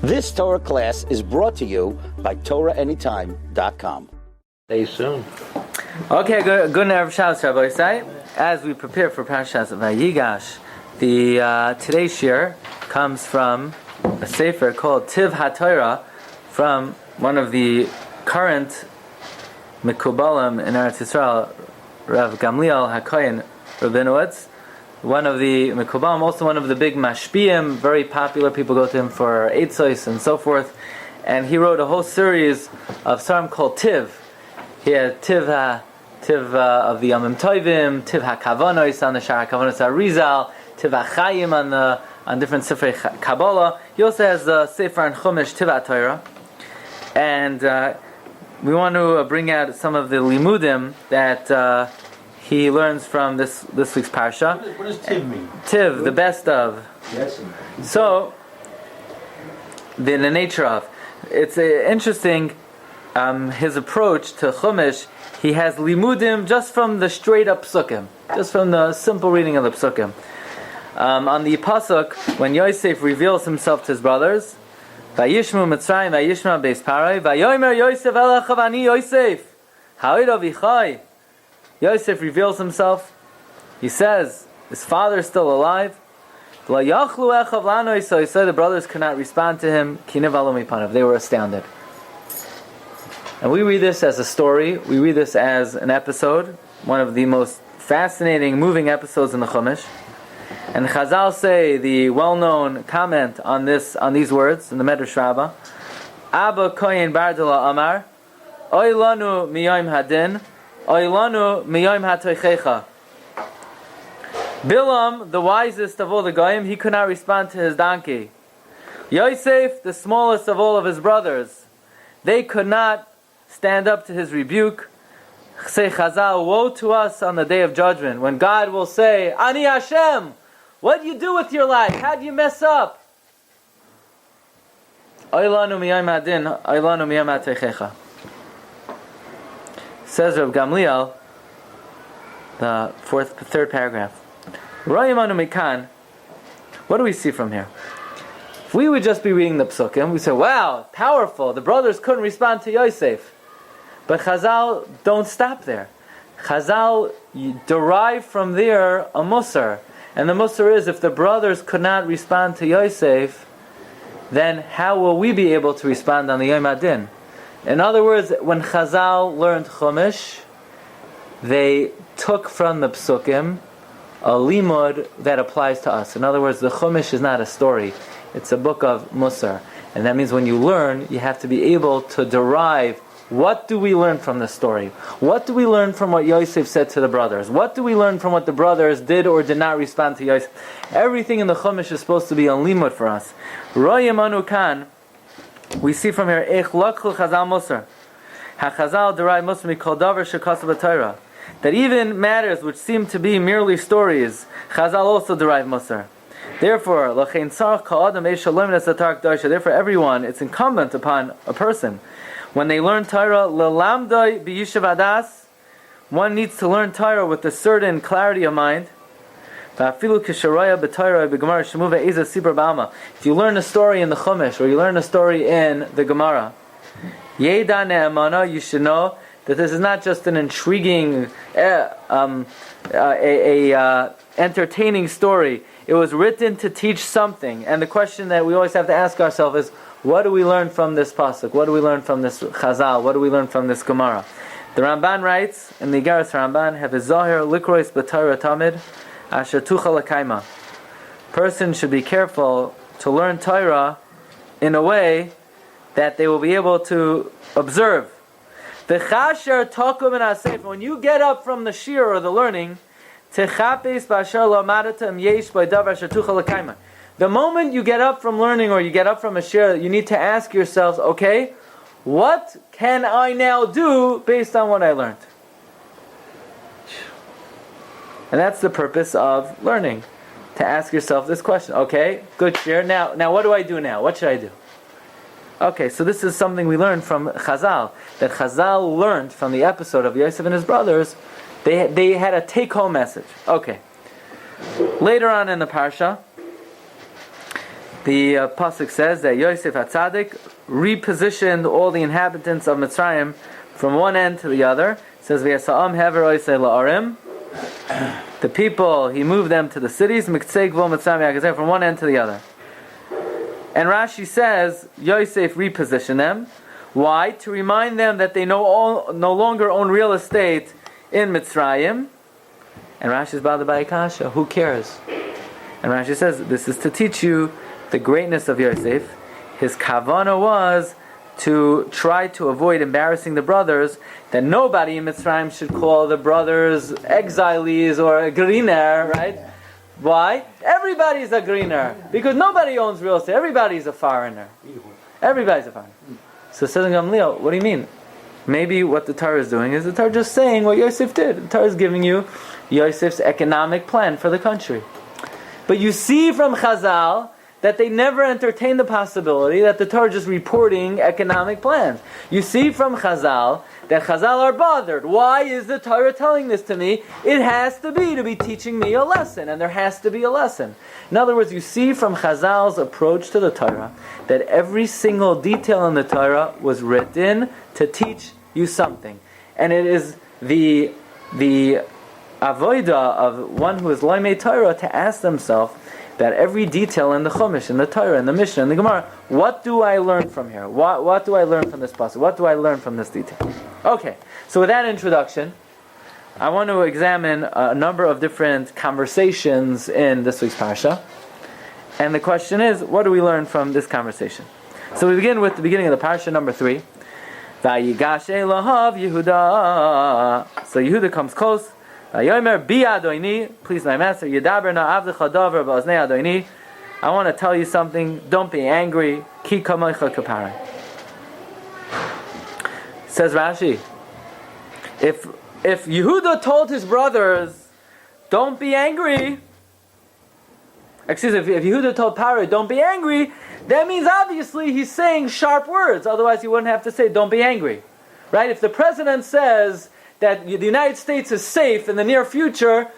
This Torah class is brought to you by TorahAnytime.com. Stay soon. Okay, good Erev Shabbos, Rabbi Say. As we prepare for Parshas Vayigash, the today's Shiur comes from a sefer called Tiv HaTorah from one of the current HaMekubalim in Eretz Yisrael, Rav Gamliel HaKohen Rabinowitz, one of the HaMekubalim, also one of the big mashpiyim, very popular. People go to him for eitzos and so forth. And he wrote a whole series of psalm called Tiv. He had Tiv of the Yamim Tovim, Tiv HaKavonos on the Shar HaKavonos HaRizal, Tiv HaChayim on different Sifrei Kabbalah. He also has the Sefer on Chumash, Tiv HaTorah. And we want to bring out some of the limudim that he learns from this week's Parsha. What does Tiv mean? Tiv, the best of. Yes. So, the nature of. It's interesting, his approach to Chumash, he has limudim just from the straight up psukim, just from the simple reading of the psukim. On the pasuk, when Yosef reveals himself to his brothers, Vayishmu Mitzrayim, Vayishma Beis Parai, Vayomer Yosef Elachav Ani Yosef, Ha'id Avichai. Yosef reveals himself. He says his father is still alive. So he said the brothers could not respond to him. They were astounded. And we read this as a story. We read this as an episode, one of the most fascinating, moving episodes in the Chumash. And Chazal say the well-known comment on these words in the Medrash Rabbah. Abba Koyin Bardala Amar, Oy lanu miyayim hadin, Oy lanu miyayim hatoichecha. Bilam, the wisest of all the goyim, he could not respond to his donkey. Yosef, the smallest of all of his brothers, they could not stand up to his rebuke. Say Chazal, woe to us on the day of judgment, when God will say, Ani Hashem, what do you do with your life? How do you mess up? Oilanu miyayim hadin, oilanu miyayim hateichecha. Says Rabbi Gamliel, the third paragraph. What do we see from here? If we would just be reading the psukim, we say, wow, powerful. The brothers couldn't respond to Yosef. But Chazal don't stop there. Chazal derive from there a musar. And the musar is, if the brothers could not respond to Yosef, then how will we be able to respond on the Yom Adin? In other words, when Chazal learned Chumash, they took from the psukim a limud that applies to us. In other words, the Chumash is not a story. It's a book of Musar. And that means when you learn, you have to be able to derive, what do we learn from this story? What do we learn from what Yosef said to the brothers? What do we learn from what the brothers did or did not respond to Yosef? Everything in the Chumash is supposed to be a limud for us. Royim anu kan, we see from here, Ech lakhu chazal Musar. HaChazal derive Musar mikol davar shekasav b'Torah. That even matters which seem to be merely stories, Chazal also derive Musar. Therefore, therefore everyone, it's incumbent upon a person, when they learn Torah, one needs to learn Torah with a certain clarity of mind. If you learn a story in the Chumash, or you learn a story in the Gemara, you should know that this is not just an intriguing, entertaining story. It was written to teach something. And the question that we always have to ask ourselves is, what do we learn from this pasuk? What do we learn from this Chazal? What do we learn from this Gemara? The Ramban writes, in the Igaras Ramban, have a zahir likrois b'Torah tamid asher tuchal l'kaima. Person should be careful to learn Torah in a way that they will be able to observe. When you get up from the shiur or the learning, the moment you get up from learning or you get up from a shiur, you need to ask yourselves, okay, what can I now do based on what I learned? And that's the purpose of learning, to ask yourself this question. Okay, good shiur. Now what do I do now? What should I do? Okay, so this is something we learned from Chazal, that Chazal learned from the episode of Yosef and his brothers. They had a take-home message. Okay. Later on in the Parsha, The pasuk says that Yosef HaTzadik repositioned all the inhabitants of Mitzrayim from one end to the other. It says V'yasa'am hever oisei la'arim. The people, he moved them to the cities, Miktsei Gvul Mitzrayim Yagazeh, from one end to the other. And Rashi says Yosef repositioned them. Why? To remind them that they no longer own real estate in Mitzrayim. And Rashi is bothered by Akasha. Who cares? And Rashi says this is to teach you the greatness of Yosef. His kavana was to try to avoid embarrassing the brothers, that nobody in Mitzrayim should call the brothers exiles or a greener, right? Why? Everybody's a greener. Because nobody owns real estate. Everybody's a foreigner. Everybody's a foreigner. So says Gamliel, what do you mean? Maybe what the Torah is doing is the Torah just saying what Yosef did. The Torah is giving you Yosef's economic plan for the country. But you see from Chazal that they never entertained the possibility that the Torah is just reporting economic plans. You see from Chazal that Chazal are bothered. Why is the Torah telling this to me? It has to be teaching me a lesson, and there has to be a lesson. In other words, you see from Chazal's approach to the Torah that every single detail in the Torah was written to teach you something. And it is the avodah of one who is loimei Torah to ask themselves that every detail in the Chumash, in the Torah, in the Mishnah, in the Gemara, what do I learn from here? What do I learn from this passage? What do I learn from this detail? Okay, so with that introduction, I want to examine a number of different conversations in this week's Parsha. And the question is, what do we learn from this conversation? So we begin with the beginning of the Parsha, number 3. Vayigash elahav Yehuda. So Yehuda comes close. Yomer bi adoini, please my master, yedaber na avdecha davar ba'oznei adoini. I want to tell you something. Don't be angry. Ki kamoicha kapara. Says Rashi, if Yehuda told his brothers, don't be angry. Excuse me, if Yehuda told Paro, don't be angry, that means obviously he's saying sharp words. Otherwise he wouldn't have to say, don't be angry. Right? If the president says that the United States is safe in the near future,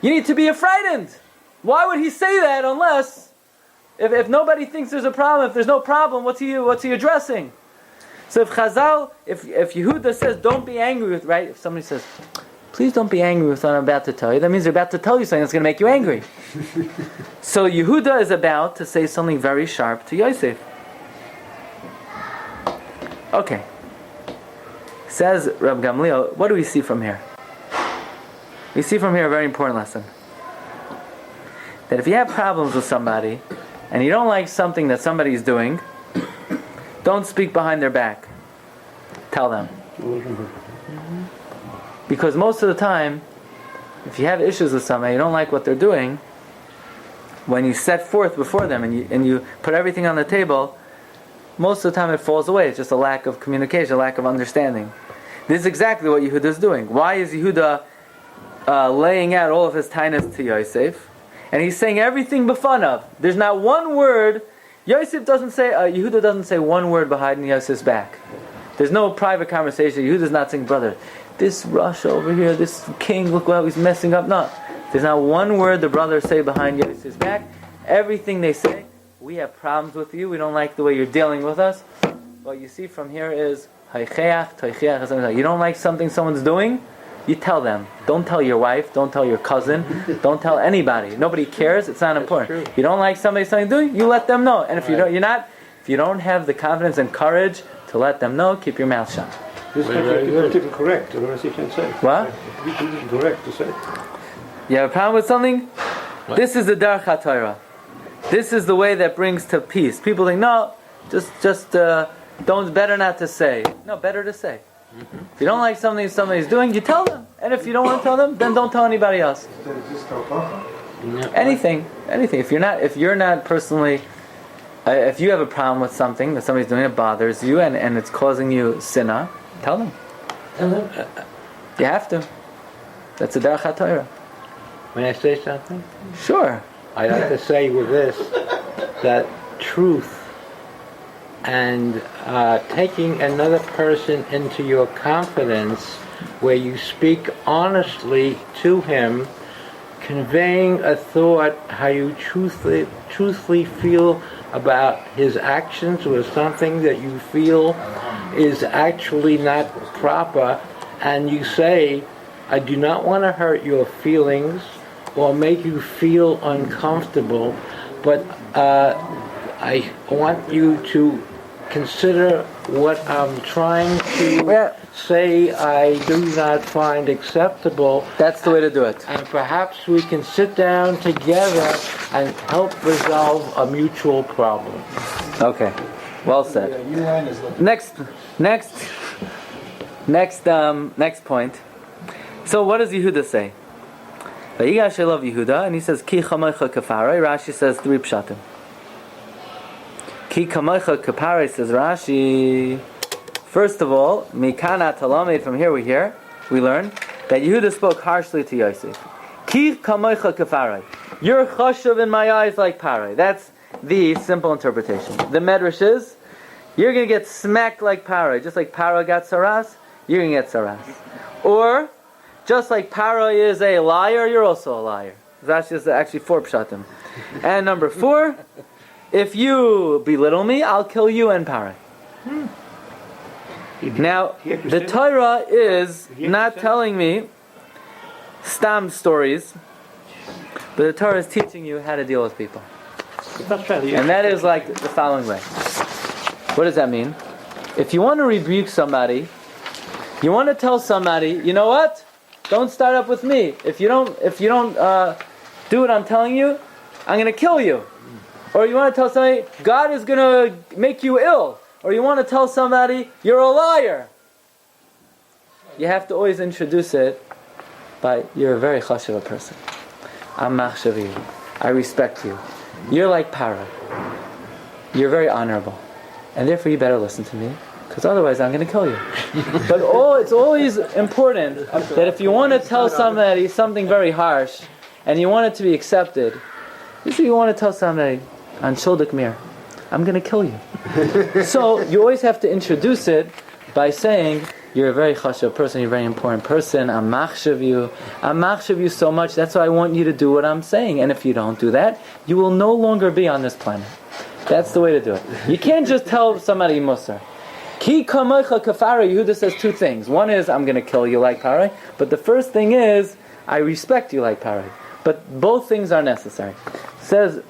you need to be frightened. Why would he say that unless, if nobody thinks there's a problem, if there's no problem, what's he addressing? So if Yehuda says, don't be angry with, right? If somebody says, please don't be angry with what I'm about to tell you, that means they're about to tell you something that's going to make you angry. So Yehuda is about to say something very sharp to Yosef. Okay. Says Rabbi Gamliel, what do we see from here? We see from here a very important lesson. That if you have problems with somebody, and you don't like something that somebody is doing, don't speak behind their back. Tell them. Because most of the time, if you have issues with somebody, you don't like what they're doing, when you set forth before them and you put everything on the table, most of the time it falls away. It's just a lack of communication, a lack of understanding. This is exactly what Yehuda is doing. Why is Yehuda laying out all of his tainus to Yosef? And he's saying everything b'fanav. There's not one word. Yosef doesn't say, Yehuda doesn't say one word behind Yosef's back. There's no private conversation. Yehuda's not saying, brother, this Russia over here, this king, look how he's messing up. No. There's not one word the brothers say behind Yosef's back. Everything they say, we have problems with you. We don't like the way you're dealing with us. What you see from here is, you don't like something someone's doing, you tell them. Don't tell your wife, don't tell your cousin, don't tell anybody. Nobody cares, it's not important. If you don't like something doing, you let them know. And if you don't have the confidence and courage to let them know, keep your mouth shut. This is people correct, otherwise you can't say. What? People is correct to say. You have a problem with something? What? This is the Derech HaTorah. This is the way that brings to peace. People think, no, just better not to say. No, better to say. If you don't like something somebody's doing, you tell them. And if you don't want to tell them, then don't tell anybody else. Anything. If you're not personally, if you have a problem with something that somebody's doing that bothers you and it's causing you sinah, tell them. You have to. That's a Derech HaTorah. May I say something? Sure. I'd like to say with this that truth and taking another person into your confidence where you speak honestly to him conveying a thought, how you truthfully feel about his actions, or something that you feel is actually not proper, and you say, I do not want to hurt your feelings or make you feel uncomfortable, but I want you to consider what I'm trying to say I do not find acceptable. That's the way to do it. And perhaps we can sit down together and help resolve a mutual problem. Okay, well said. Next point. So what does Yehuda say? Vayigash, I love Yehuda, and he says Ki chamaycha kafarai. Rashi says 3 pshatim. Ki chamaycha kafarai, says Rashi. First of all, mikana talamed, from here we learn that Yehuda spoke harshly to Yosef. Ki chamaycha kafarai. You're chashuv in my eyes like parai. That's the simple interpretation. The medrash is, you're going to get smacked like parai. Just like Paro got saras, you're going to get saras. Or, just like Paro is a liar, you're also a liar. That's just actually 4 pshatim. And number 4, if you belittle me, I'll kill you and Paro. Now, the Torah is not telling me stam stories, but the Torah is teaching you how to deal with people. And that is like the following way. What does that mean? If you want to rebuke somebody, you want to tell somebody, you know what? Don't start up with me. If you don't do what I'm telling you, I'm going to kill you. Or you want to tell somebody, God is going to make you ill. Or you want to tell somebody, you're a liar. You have to always introduce it by, you're a very chashuv person. I'm machshavi. I respect you. You're like Parah. You're very honorable. And therefore you better listen to me, because otherwise I'm going to kill you. But it's always important that if you want to tell somebody something very harsh, and you want it to be accepted, you want to tell somebody, on Shuldik Mir, I'm going to kill you. So you always have to introduce it by saying, you're a very chashuv person, you're a very important person, I'm machshav you so much, that's why I want you to do what I'm saying. And if you don't do that, you will no longer be on this planet. That's the way to do it. You can't just tell somebody musar. Ki kamaycha kafara, Yehuda says 2 things. One is, I'm going to kill you like Parai. But the first thing is, I respect you like Parai. But both things are necessary. Says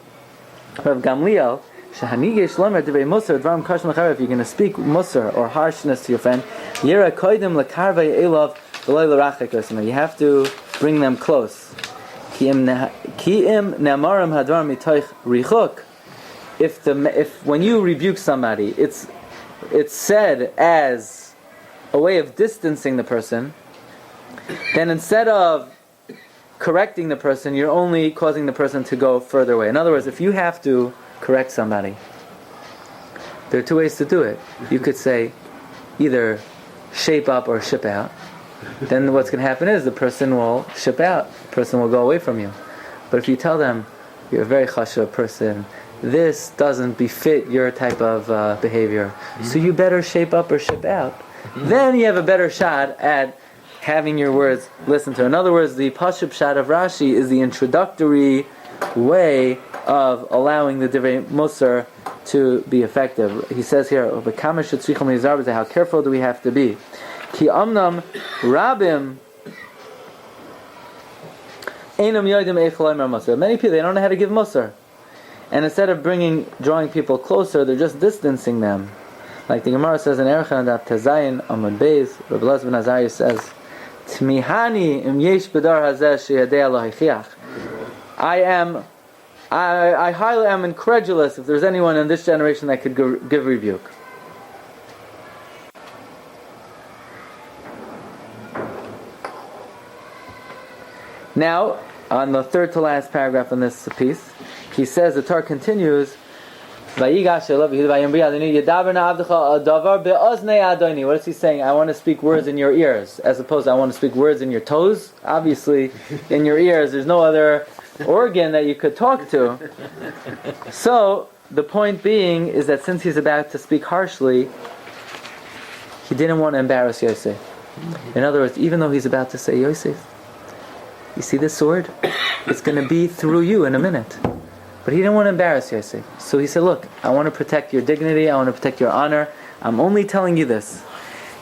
Rav Gamliel, if you're going to speak musar or harshness to your friend, you have to bring them close. If when you rebuke somebody, it's said as a way of distancing the person, then instead of correcting the person, you're only causing the person to go further away. In other words, if you have to correct somebody, there are 2 ways to do it. You could say either shape up or ship out. Then what's going to happen is the person will ship out. The person will go away from you. But if you tell them, you're a very chashuv person, this doesn't befit your type of behavior, so you better shape up or ship out, then you have a better shot at having your words listened to. In other words, the Pashup shot of Rashi is the introductory way of allowing the Divrei Musar to be effective. He says here, how careful do we have to be? Ki amnam rabim einam yodim eichalay mer musar. Many people, they don't know how to give musar. And instead of drawing people closer, they're just distancing them. Like the Gemara says in Erchan Daf Tezayin Amud Beis, Rabbi Elazar ben Azariah says, Tmihani im yesh bedar hazeh sheyadei Allah hichiach. I highly am incredulous if there's anyone in this generation that could give rebuke. Now, on the 3rd to last paragraph in this piece, he says, the Torah continues, Vayigash, I love you. What is he saying? I want to speak words in your ears, as opposed to I want to speak words in your toes. Obviously, in your ears, there's no other organ that you could talk to. So, the point being is that since he's about to speak harshly, he didn't want to embarrass Yosef. In other words, even though he's about to say, Yosef, you see this sword? It's going to be through you in a minute. But he didn't want to embarrass Yosef. So he said, look, I want to protect your dignity, I want to protect your honor. I'm only telling you this.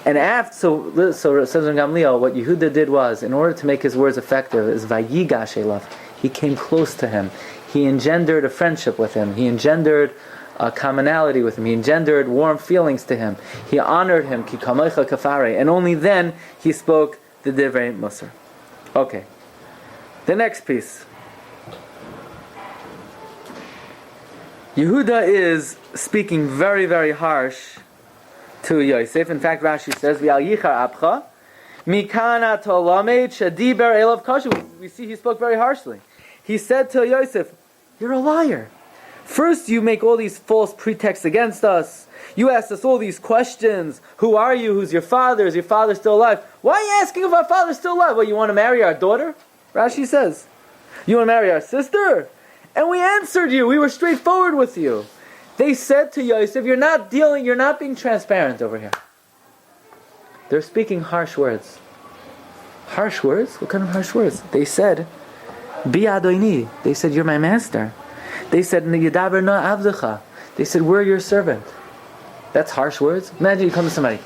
And so it says in Gamliel, what Yehuda did was, in order to make his words effective, is Vayigash elav. He came close to him. He engendered a friendship with him. He engendered a commonality with him. He engendered warm feelings to him. He honored him, ki kamaycha kafare. And only then he spoke the divrei musar. Okay. The next piece. Yehuda is speaking very, very harsh to Yosef. In fact, Rashi says, "V'al yichar apcha mikana tolamed shadiber elav kashu." We see he spoke very harshly. He said to Yosef, "You're a liar. First, you make all these false pretexts against us. You asked us all these questions. Who are you? Who's your father? Is your father still alive? Why are you asking if our father's still alive? Well, you want to marry our daughter?" Rashi says, "You want to marry our sister?" And we answered you. We were straightforward with you. They said to Yosef, you're not being transparent over here. They're speaking harsh words. Harsh words? What kind of harsh words? They said, Bi Adoini. They said, you're my master. They said, Yadaber na avdecha. They said, we're your servant. That's harsh words. Imagine you come to somebody,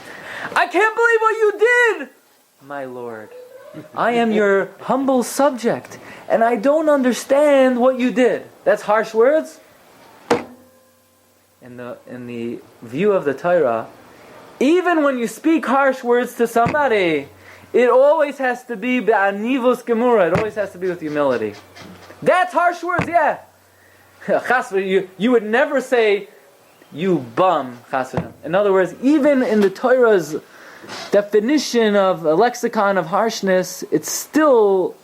I can't believe what you did! My Lord, I am your humble subject, and I don't understand what you did. That's harsh words? In the view of the Torah, even when you speak harsh words to somebody, it always has to be be'anivus gemura. It always has to be with humility. That's harsh words, yeah. You would never say, you bum. In other words, even in the Torah's definition of a lexicon of harshness, it's still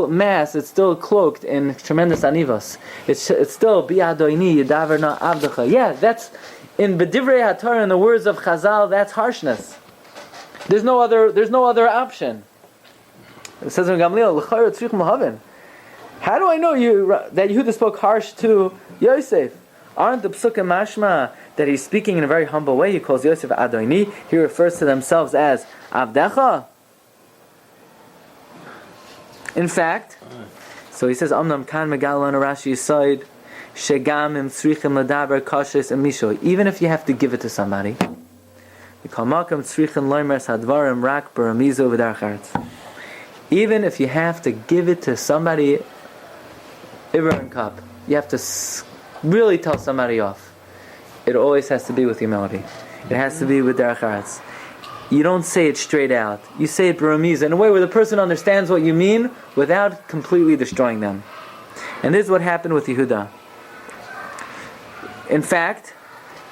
mass, it's still cloaked in tremendous anivos. It's still bi'adoini yadaver na avdecha. Yeah, that's in b'divrei haTorah, in the words of Chazal, that's harshness. There's no other option. It says in Gamliel, l'chayr tzrich l'havin. How do I know that Yehuda spoke harsh to Yosef? Aren't the psukim mashma that he's speaking in a very humble way? He calls Yosef Adoini. He refers to themselves as Avdecha. In fact, so he says, Amnam kan megalon Rashi side shegam im tzrichim ladaber kashes and misho. Even if you have to give it to somebody, even if you have to give it to somebody, Iber and cup, you have to really tell somebody off. It always has to be with humility. It has to be with derech haretz. You don't say it straight out. You say it baramiz in a way where the person understands what you mean without completely destroying them. And this is what happened with Yehuda. In fact,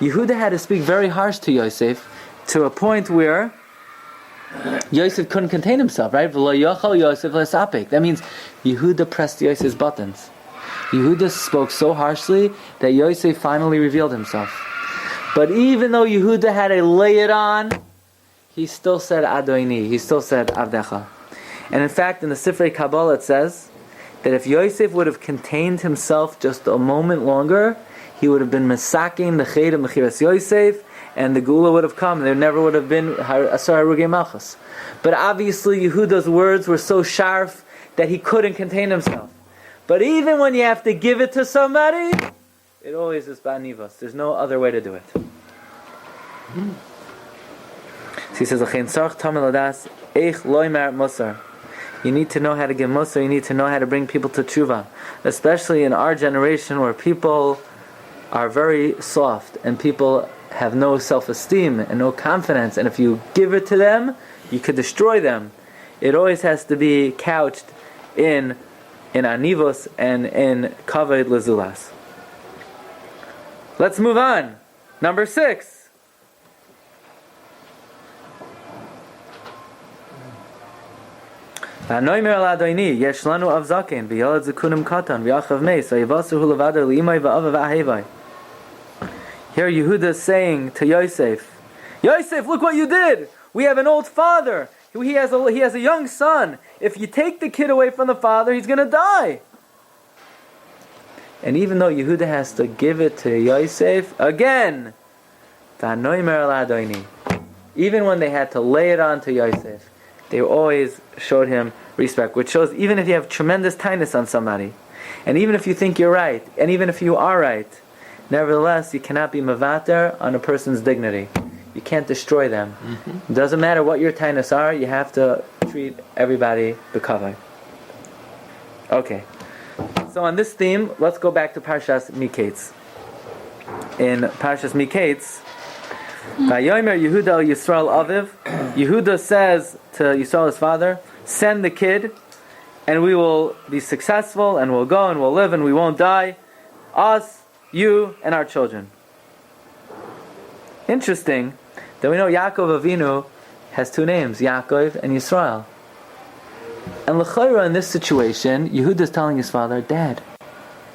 Yehuda had to speak very harsh to Yosef to a point where Yosef couldn't contain himself, right? That means Yehuda pressed Yosef's buttons. Yehuda spoke so harshly that Yosef finally revealed himself. But even though Yehuda had to lay it on, he still said Adoini, he still said Avdecha. And in fact, in the Sifrei Kabbalah it says that if Yosef would have contained himself just a moment longer, he would have been Mesakin, the Ched of Mechiras Yosef, and the Gula would have come. There never would have been Asar Harugei Malchus. But obviously Yehuda's words were so sharp that he couldn't contain himself. But even when you have to give it to somebody, it always is ba'anivos. There's no other way to do it. So he says, you need to know how to give musar, you need to know how to bring people to tshuva. Especially in our generation where people are very soft and people have no self-esteem and no confidence, and if you give it to them, you could destroy them. It always has to be couched in anivos and in kavod lezulas. Let's move on. Number 6. Here Yehuda is saying to Yosef, Yosef, look what you did! We have an old father. He has a young son. If you take the kid away from the father, he's going to die. And even though Yehuda has to give it to Yosef, again, even when they had to lay it on to Yosef, they always showed him respect, which shows even if you have tremendous kindness on somebody, and even if you think you're right, and even if you are right, nevertheless, you cannot be mavater on a person's dignity. You can't destroy them. It doesn't matter what your kindness are, you have to treat everybody b'kavod. Okay. So on this theme, let's go back to Parshas Miketz. In Parshas Miketz, Vayomer Yehuda Yisrael Aviv, Yehuda says to Yisrael's father, send the kid, and we will be successful, and we'll go, and we'll live, and we won't die. Us, you, and our children. Interesting that we know Yaakov Avinu has two names, Yaakov and Yisrael. And l'chayra, in this situation, Yehuda is telling his father, Dad,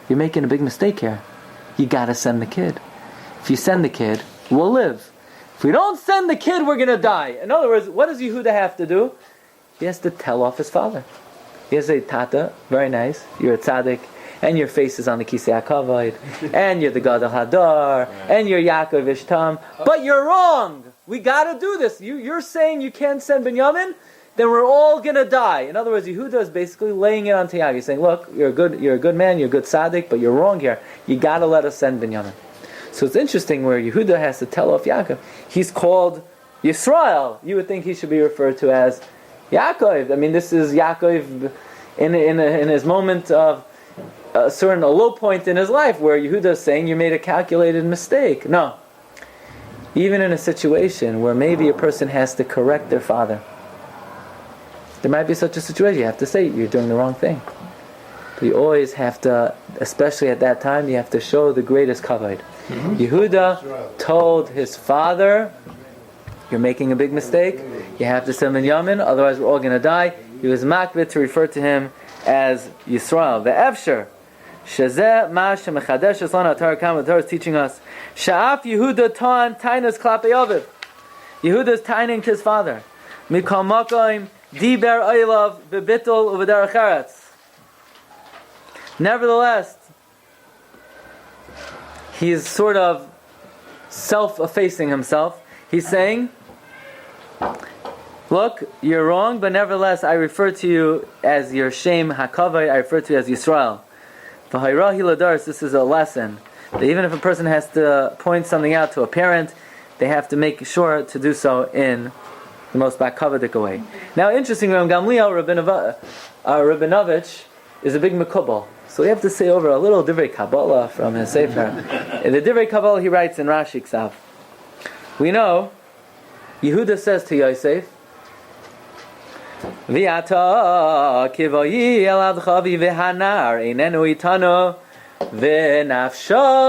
you're making a big mistake here. You gotta send the kid. If you send the kid, we'll live. If we don't send the kid, we're gonna die. In other words, what does Yehuda have to do? He has to tell off his father. He has to say, Tata, very nice, you're a tzaddik, and your face is on the Kisei HaKavod, and you're the Gadol Hadar, and you're Yaakov Ishtam, but you're wrong! We gotta do this. You're saying you can't send Binyamin? Then we're all gonna die. In other words, Yehuda is basically laying it on Yaakov. He's saying, look, you're a good man, you're a good tzaddik, but you're wrong here. You gotta let us send Binyamin. So it's interesting where Yehuda has to tell off Yaakov. He's called Yisrael. You would think he should be referred to as Yaakov. I mean, this is Yaakov in his moment of a low point in his life where Yehuda is saying you made a calculated mistake. No. Even in a situation where maybe a person has to correct their father, there might be such a situation. You have to say you're doing the wrong thing. But you always have to, especially at that time, you have to show the greatest kavod. Yehuda told his father, you're making a big mistake. You have to send Binyamin, otherwise we're all going to die. He was makbid to refer to him as Yisrael. The Efsher. Shazeh ma shemechadesh eslana Torah kam. The Torah is teaching us. Sha'af Yehuda tan tainas klape Aviv. Yehuda is taining to his father. Mikal makoim diber oilav bebitul uvedarach eretz. Nevertheless, he's sort of self-effacing himself. He's saying, look, you're wrong, but nevertheless, I refer to you as your Shem HaKavod, I refer to you as Yisrael. V'hayrahi ladars, this is a lesson. That even if a person has to point something out to a parent, they have to make sure to do so in the most bakavadik way. Now, interestingly, Gamliel, Rabinowitz, is a big HaMekubal. So we have to say over a little Divrei Kabbalah from his Sefer. In the Divrei Kabbalah he writes in Rashi Ksav. We know, Yehuda says to Yosef, V'ata kivoyi el adchavi v'hanar einenu itano v'nafshoi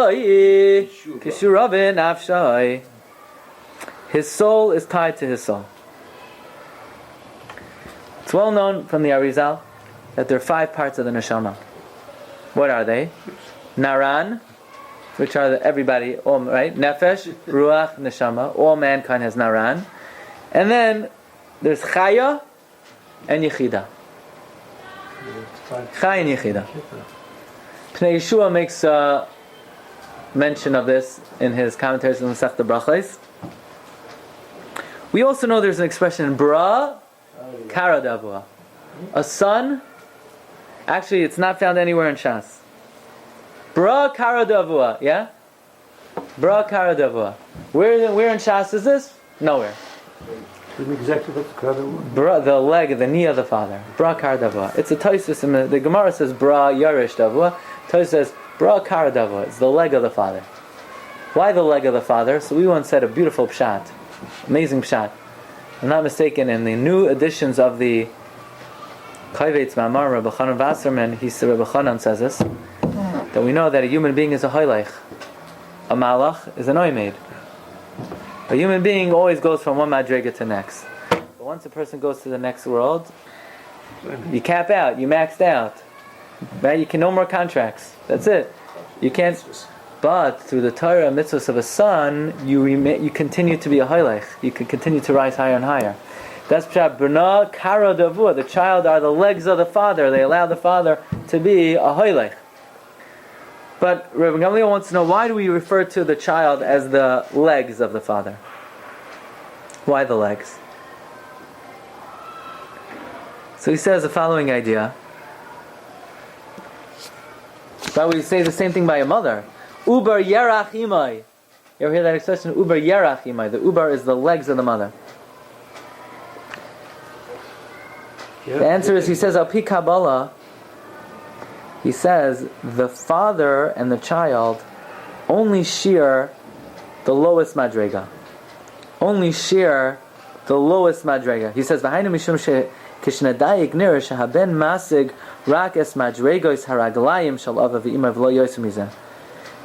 kishura v'nafshoi. His soul is tied to his soul. It's well known from the Arizal that there are 5 parts of the neshama. What are they? Naran, which are everybody, all, right? Nefesh, Ruach, Neshama. All mankind has Naran. And then there's Chaya and Yechida. Chaya and Yechida. Pnei Yeshua makes mention of this in his commentaries on Masechta Brachos. We also know there's an expression, Bra Kara Davua. A son. Actually, it's not found anywhere in Shas. Bra Kara Davua, yeah? Bra Kara Davua. Where in Shas is this? Nowhere. Exactly what the Kara Bra, the leg, the knee of the father. Bra Kara Davua. It's a Tosfos. The Gemara says Bra Yarish Davua. Tosfos says Bra Kara Davua. It's the leg of the father. Why the leg of the father? So we once said a beautiful pshat. Amazing pshat. If I'm not mistaken, in the new editions of the Chayvetz Ma'amar, Rabbi Chanan Wasserman, Rabbi Chanan says this, that we know that a human being is a hoylech. A malach is an oimed. A human being always goes from one madrega to the next. But once a person goes to the next world, you cap out, you maxed out. Right? You can no more contracts. That's it. You can't. But through the Torah mitzvahs of a son, you continue to be a hoylech. You can continue to rise higher and higher. That's Pshat. B'na Kara Davua. The child are the legs of the father. They allow the father to be a hoylech. But Rabbi Gamliel wants to know, why do we refer to the child as the legs of the father? Why the legs? So he says the following idea. But we say the same thing by a mother. Uber yerach imai. You ever hear that expression? Uber yerach imai. The uber is the legs of the mother. The answer is, he says, al pi Kabbalah, he says, the father and the child only share the lowest madrega. Only share the lowest madrega. He says, v'hainu mishum kishnadayik nir shehaben masig rak es madregos haraglayim shal ava v'ima v'lo yosem mizeh.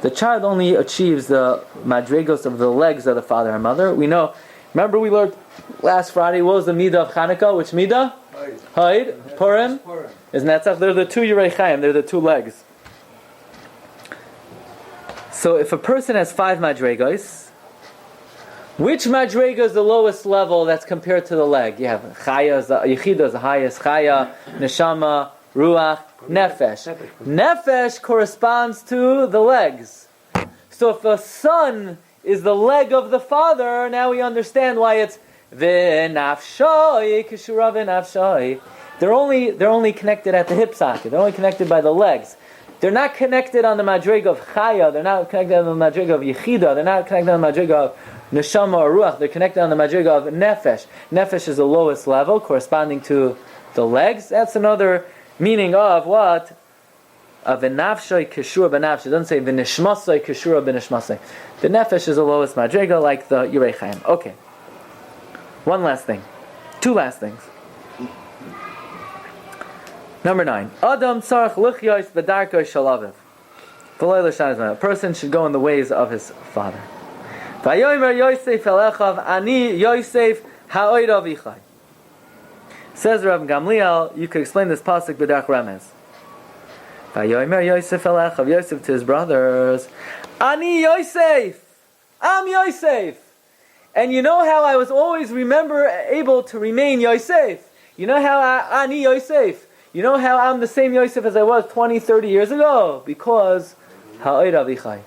The child only achieves the madregos of the legs of the father and mother. We know, remember we learned last Friday, what was the midah of Chanukah? Which midah? Haid. Purim. Isn't that stuff? They're the two Yirei Chaim, they're the two legs. So if a person has 5 madregos, which madrega is the lowest level that's compared to the leg? You have Chaya, Yechida is the highest, Chaya, Neshama, Ruach, Nefesh. Nefesh corresponds to the legs. So if a son is the leg of the father, now we understand why it's V'nafshoi, Kishura v'nafshoi. They're only connected at the hip socket. They're only connected by the legs. They're not connected on the madrega of Chaya. They're not connected on the madrega of Yechida. They're not connected on the madrega of Neshama or Ruach. They're connected on the madrega of Nefesh. Nefesh is the lowest level, corresponding to the legs. That's another meaning of what? Of v'nafshoi kishur b'nafshoi. It doesn't say v'nishmasoi kishur b'nishmasoi. The Nefesh is the lowest madrega, like the Yirei Chaim. Okay. One last thing. 2 last things. Number 9. Adam tzarech lichyos b'darkos shel aviv. V'lo l'shan zman. A person should go in the ways of his father. Vayomer Yosef el echav ani Yosef ha'oid avichai. Says Rabbi Gamliel, you could explain this pasuk b'darch remez. Vayomer Yosef el echav, Yosef to his brothers, ani Yosef, I'm Yosef. And you know how I was always able to remain Yosef? You know how ani Yosef? You know how I'm the same Yosef as I was 20, 30 years ago? Because ha'oid avichai.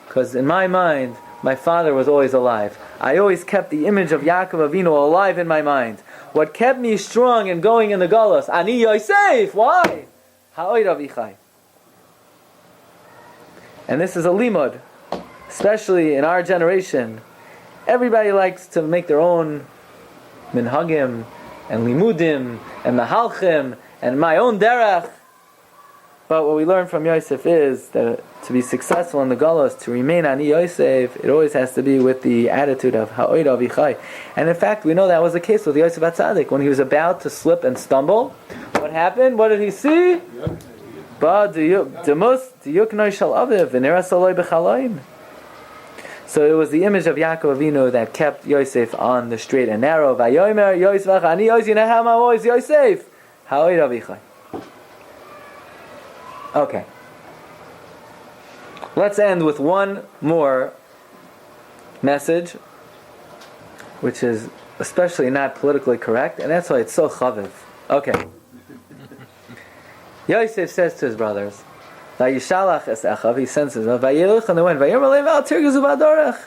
Because in my mind, my father was always alive. I always kept the image of Yaakov Avinu alive in my mind. What kept me strong and going in the galus? Ani Yosef. Why? Ha'oid avichai. And this is a limud, especially in our generation. Everybody likes to make their own minhagim and limudim and mahalchim and my own derech. But what we learn from Yosef is that to be successful in the galus, to remain ani Yosef, it always has to be with the attitude of ha'oid avichai. And in fact, we know that was the case with Yosef HaTzadik. When he was about to slip and stumble, what happened? What did he see? So it was the image of Yaakov Avinu that kept Yosef on the straight and narrow. Vayomer Yosef ani Yosef, you know how my voice Yosef? Ha'oid avichai. Okay. Let's end with one more message, which is especially not politically correct, and that's why it's so chaviv. Okay. Yosef says to his brothers, Vayishalach es echav, he sends his, Vayiluch, and they went, Vayomer le'val tirguzu ba'dorach.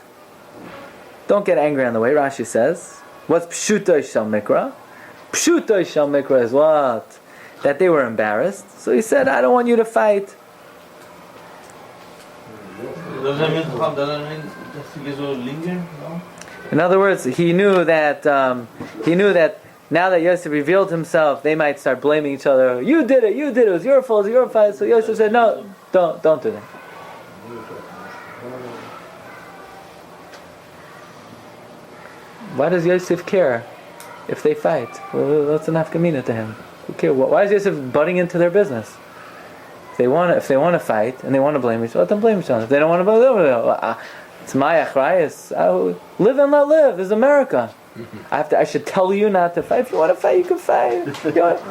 Don't get angry on the way, Rashi says. What's pshuto shel mikra? Pshuto shel mikra is what? That they were embarrassed. So he said, I don't want you to fight. Doesn't mean that will linger, no? In other words, he knew that now that Yosef revealed himself, they might start blaming each other. You did it, it was your fault, your fault. So Yosef said, no, don't do that. Why does Yosef care if they fight? Well, that's an nafkamina to him. Who cares? Why is Yosef butting into their business? If they want to fight and they want to blame each other, let them blame each other. If they don't want to blame each other, it's my achrayus. Live and let live. This is America. I should tell you not to fight. If you want to fight, you can fight.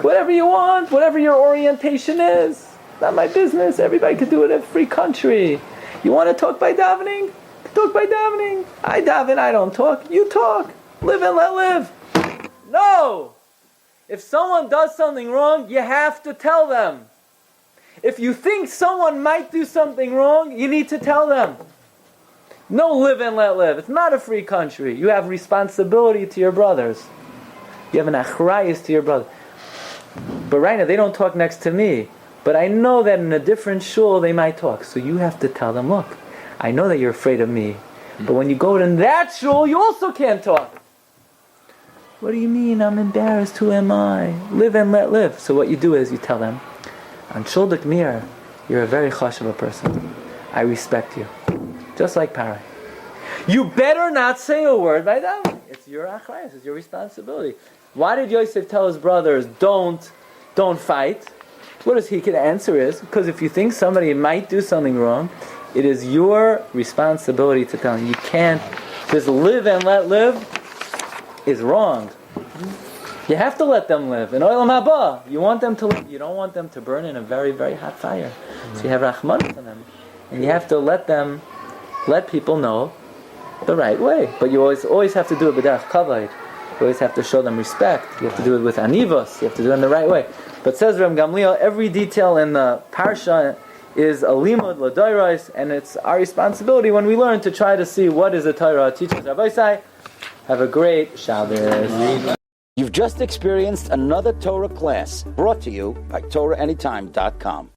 Whatever you want, whatever your orientation is. Not my business. Everybody can do it in a free country. You want to talk by davening? Talk by davening. I daven, I don't talk. You talk. Live and let live. No! If someone does something wrong, you have to tell them. If you think someone might do something wrong, you need to tell them. No live and let live. It's not a free country. You have responsibility to your brothers. You have an achrayus to your brother. But right now they don't talk next to me. But I know that in a different shul they might talk. So you have to tell them, look, I know that you're afraid of me. But when you go to that shul, you also can't talk. What do you mean? I'm embarrassed. Who am I? Live and let live. So what you do is you tell them, on Shul Mir, you're a very chashuv person. I respect you. Just like Parai. You better not say a word by that. It's your achrayus. It's your responsibility. Why did Yosef tell his brothers, don't fight? What is he can answer is, because if you think somebody might do something wrong, it is your responsibility to tell them. You can't just live and let live is wrong. You have to let them live. In Olam Haba, you want them to live. You don't want them to burn in a very, very hot fire. So you have Rahman on them. And you have to let people know the right way. But you always have to do it b'derech kavod. You always have to show them respect. You have to do it with anivos. You have to do it in the right way. But says Rabbi Gamliel, every detail in the Parsha is a limud l'doros, and it's our responsibility when we learn to try to see what is the Torah teaches. Rabbi, have a great Shabbos. You've just experienced another Torah class brought to you by TorahAnytime.com.